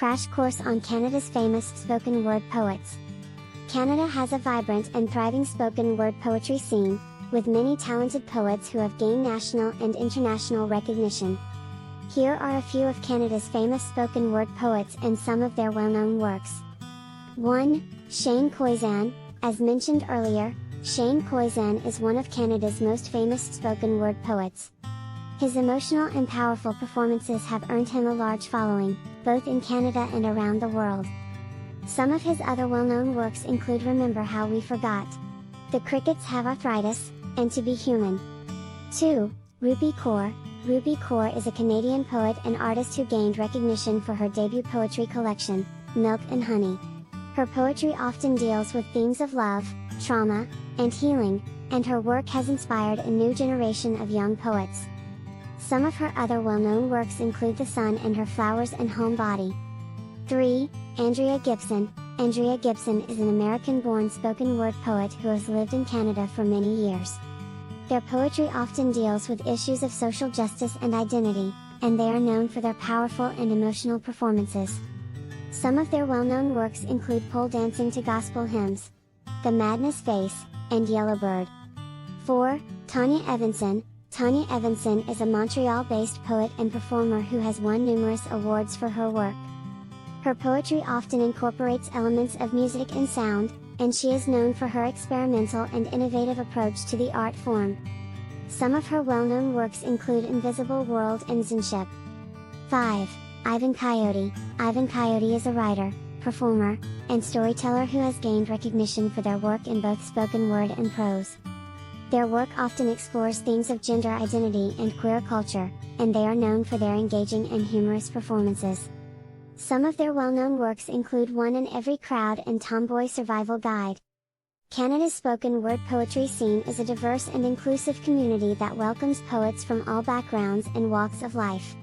crash course on Canada's famous spoken word poets. Canada has a vibrant and thriving spoken word poetry scene, with many talented poets who have gained national and international recognition. Here are a few of Canada's famous spoken word poets and some of their well-known works. 1. Shane Koyczan. As mentioned earlier, Shane Koyczan is one of Canada's most famous spoken word poets. His emotional and powerful performances have earned him a large following, both in Canada and around the world. Some of his other well-known works include Remember How We Forgot, The Crickets Have Arthritis, and To Be Human. 2. Rupi Kaur. Rupi Kaur is a Canadian poet and artist who gained recognition for her debut poetry collection, Milk and Honey. Her poetry often deals with themes of love, trauma, and healing, and her work has inspired a new generation of young poets. Some of her other well-known works include The Sun and Her Flowers and Homebody. 3. Andrea Gibson. Andrea Gibson is an American-born spoken word poet who has lived in Canada for many years. Their poetry often deals with issues of social justice and identity, and they are known for their powerful and emotional performances. Some of their well-known works include Pole Dancing to Gospel Hymns, The Madness Face, and Yellowbird. 4. Tanya Evanson. Tanya Evanson is a Montreal-based poet and performer who has won numerous awards for her work. Her poetry often incorporates elements of music and sound, and she is known for her experimental and innovative approach to the art form. Some of her well-known works include Invisible World and Zinship. 5. Ivan Coyote. Ivan Coyote is a writer, performer, and storyteller who has gained recognition for their work in both spoken word and prose. Their work often explores themes of gender identity and queer culture, and they are known for their engaging and humorous performances. Some of their well-known works include One in Every Crowd and Tomboy Survival Guide. Canada's spoken word poetry scene is a diverse and inclusive community that welcomes poets from all backgrounds and walks of life.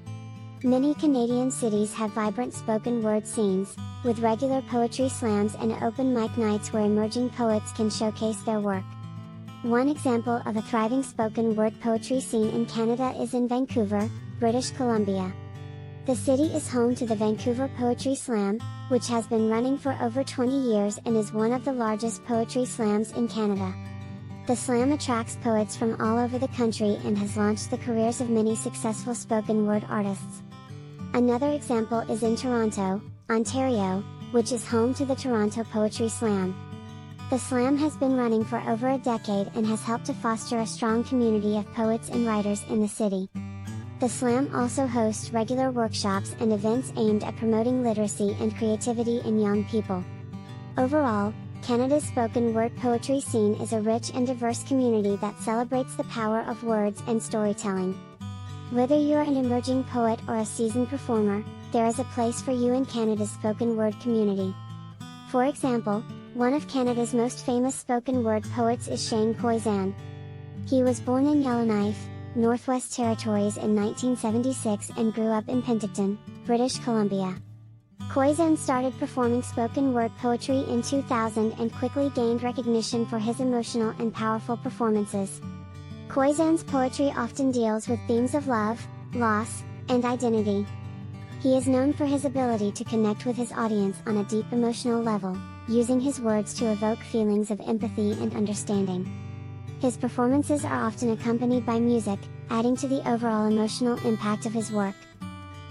Many Canadian cities have vibrant spoken word scenes, with regular poetry slams and open mic nights where emerging poets can showcase their work. One example of a thriving spoken word poetry scene in Canada is in Vancouver, British Columbia. The city is home to the Vancouver Poetry Slam, which has been running for over 20 years and is one of the largest poetry slams in Canada. The slam attracts poets from all over the country and has launched the careers of many successful spoken word artists. Another example is in Toronto, Ontario, which is home to the Toronto Poetry Slam. The slam has been running for over a decade and has helped to foster a strong community of poets and writers in the city. The slam also hosts regular workshops and events aimed at promoting literacy and creativity in young people. Overall, Canada's spoken word poetry scene is a rich and diverse community that celebrates the power of words and storytelling. Whether you're an emerging poet or a seasoned performer, there is a place for you in Canada's spoken word community. For example, one of Canada's most famous spoken word poets is Shane Koyczan. He was born in Yellowknife, Northwest Territories in 1976 and grew up in Penticton, British Columbia. Koyczan started performing spoken word poetry in 2000 and quickly gained recognition for his emotional and powerful performances. Koyczan's poetry often deals with themes of love, loss, and identity. He is known for his ability to connect with his audience on a deep emotional level, using his words to evoke feelings of empathy and understanding. His performances are often accompanied by music, adding to the overall emotional impact of his work.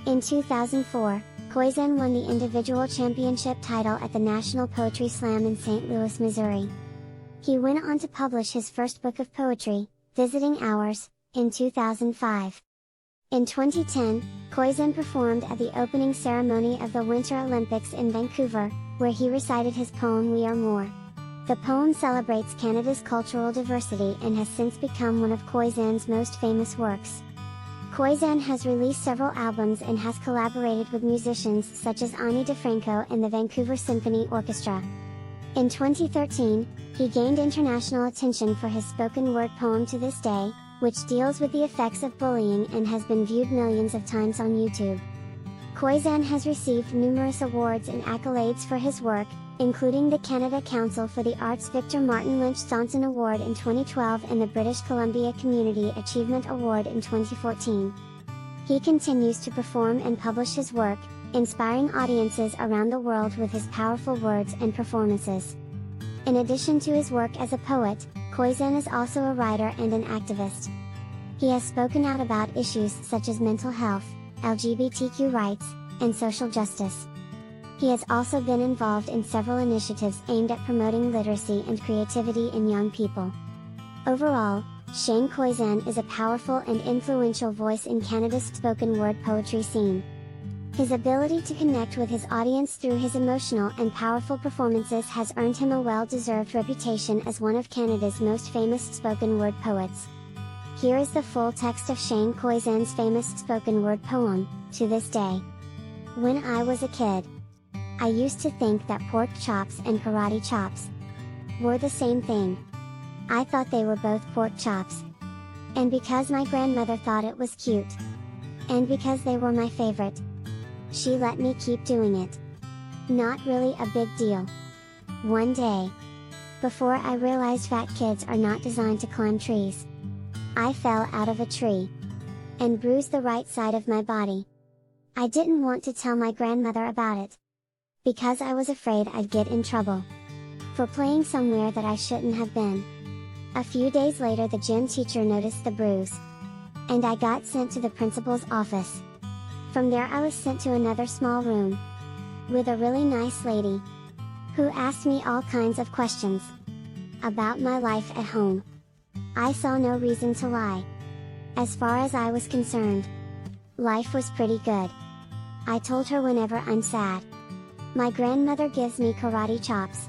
In 2004, Koyczan won the individual championship title at the National Poetry Slam in St. Louis, Missouri. He went on to publish his first book of poetry, Visiting Hours, in 2005. In 2010, Koyczan performed at the opening ceremony of the Winter Olympics in Vancouver, where he recited his poem We Are More. The poem celebrates Canada's cultural diversity and has since become one of Koyczan's most famous works. Koyczan has released several albums and has collaborated with musicians such as Ani DeFranco and the Vancouver Symphony Orchestra. In 2013, he gained international attention for his spoken word poem To This Day, which deals with the effects of bullying and has been viewed millions of times on YouTube. Koyczan has received numerous awards and accolades for his work, including the Canada Council for the Arts Victor Martin Lynch Staunton Award in 2012 and the British Columbia Community Achievement Award in 2014. He continues to perform and publish his work, inspiring audiences around the world with his powerful words and performances. In addition to his work as a poet, Koyczan is also a writer and an activist. He has spoken out about issues such as mental health, LGBTQ rights, and social justice. He has also been involved in several initiatives aimed at promoting literacy and creativity in young people. Overall, Shane Koyczan is a powerful and influential voice in Canada's spoken word poetry scene. His ability to connect with his audience through his emotional and powerful performances has earned him a well-deserved reputation as one of Canada's most famous spoken word poets. Here is the full text of Shane Koyczan's famous spoken word poem, To This Day. When I was a kid, I used to think that pork chops and karate chops were the same thing. I thought they were both pork chops. And because my grandmother thought it was cute, and because they were my favorite, she let me keep doing it. Not really a big deal. One day, before I realized fat kids are not designed to climb trees, I fell out of a tree and bruised the right side of my body. I didn't want to tell my grandmother about it, because I was afraid I'd get in trouble for playing somewhere that I shouldn't have been. A few days later, the gym teacher noticed the bruise, and I got sent to the principal's office. From there I was sent to another small room with a really nice lady who asked me all kinds of questions about my life at home. I saw no reason to lie. As far as I was concerned, life was pretty good. I told her whenever I'm sad, my grandmother gives me karate chops.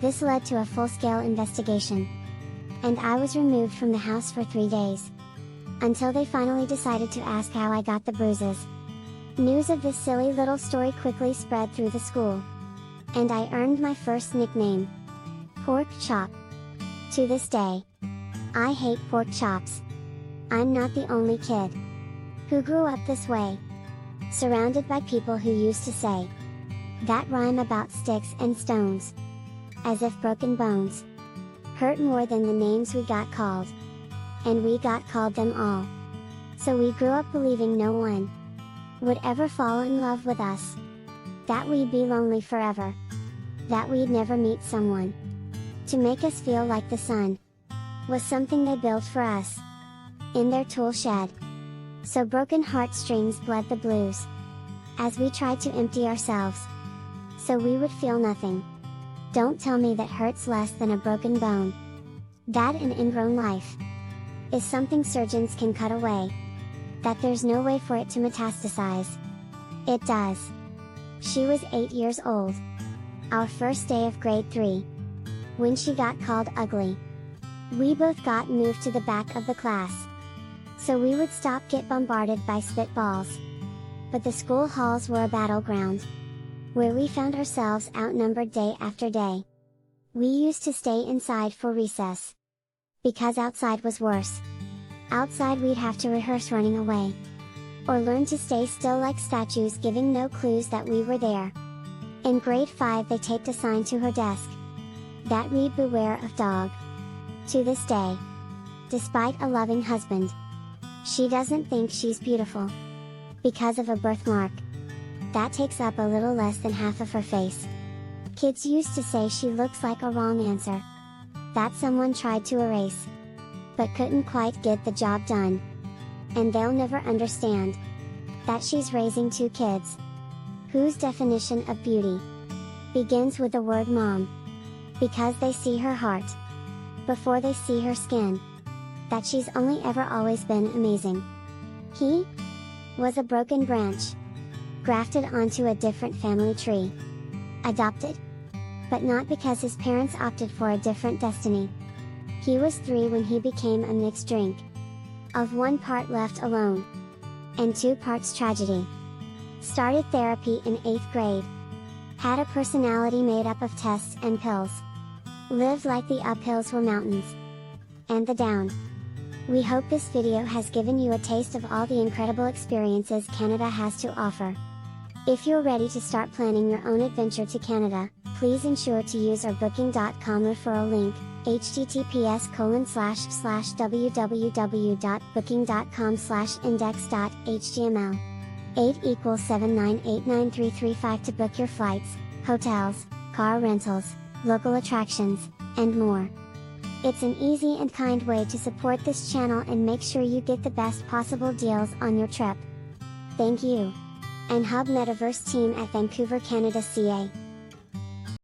This led to a full-scale investigation, and I was removed from the house for 3 days, until they finally decided to ask how I got the bruises. News of this silly little story quickly spread through the school, and I earned my first nickname, Pork Chop. To this day, I hate pork chops. I'm not the only kid who grew up this way, surrounded by people who used to say that rhyme about sticks and stones, as if broken bones hurt more than the names we got called, and we got called them all. So we grew up believing no one would ever fall in love with us, that we'd be lonely forever, that we'd never meet someone to make us feel like the sun was something they built for us in their tool shed. So broken heartstrings bled the blues as we tried to empty ourselves so we would feel nothing. Don't tell me that hurts less than a broken bone, that an ingrown life is something surgeons can cut away, that there's no way for it to metastasize. It does. She was 8 years old, our first day of grade 3, when she got called ugly. We both got moved to the back of the class, so we would get bombarded by spitballs. But the school halls were a battleground, where we found ourselves outnumbered day after day. We used to stay inside for recess, because outside was worse. Outside we'd have to rehearse running away, or learn to stay still like statues, giving no clues that we were there. In grade 5 they taped a sign to her desk that read, "Beware of dog." To this day, despite a loving husband, she doesn't think she's beautiful because of a birthmark that takes up a little less than half of her face. Kids used to say she looks like a wrong answer that someone tried to erase, but couldn't quite get the job done. And they'll never understand that she's raising 2 kids whose definition of beauty begins with the word mom, because they see her heart before they see her skin, that she's only ever always been amazing. He was a broken branch, grafted onto a different family tree, adopted, but not because his parents opted for a different destiny. He was 3 when he became a mixed drink, of 1 part left alone, and 2 parts tragedy. Started therapy in 8th grade, had a personality made up of tests and pills, lived like the uphills were mountains, and the down. We hope this video has given you a taste of all the incredible experiences Canada has to offer. If you're ready to start planning your own adventure to Canada, please ensure to use our booking.com referral link, https://www.booking.com/index.html. 8 equals 7989335 to book your flights, hotels, car rentals, local attractions, and more. It's an easy and kind way to support this channel and make sure you get the best possible deals on your trip. Thank you. Anhub Metaverse team at Vancouver, Canada, CA.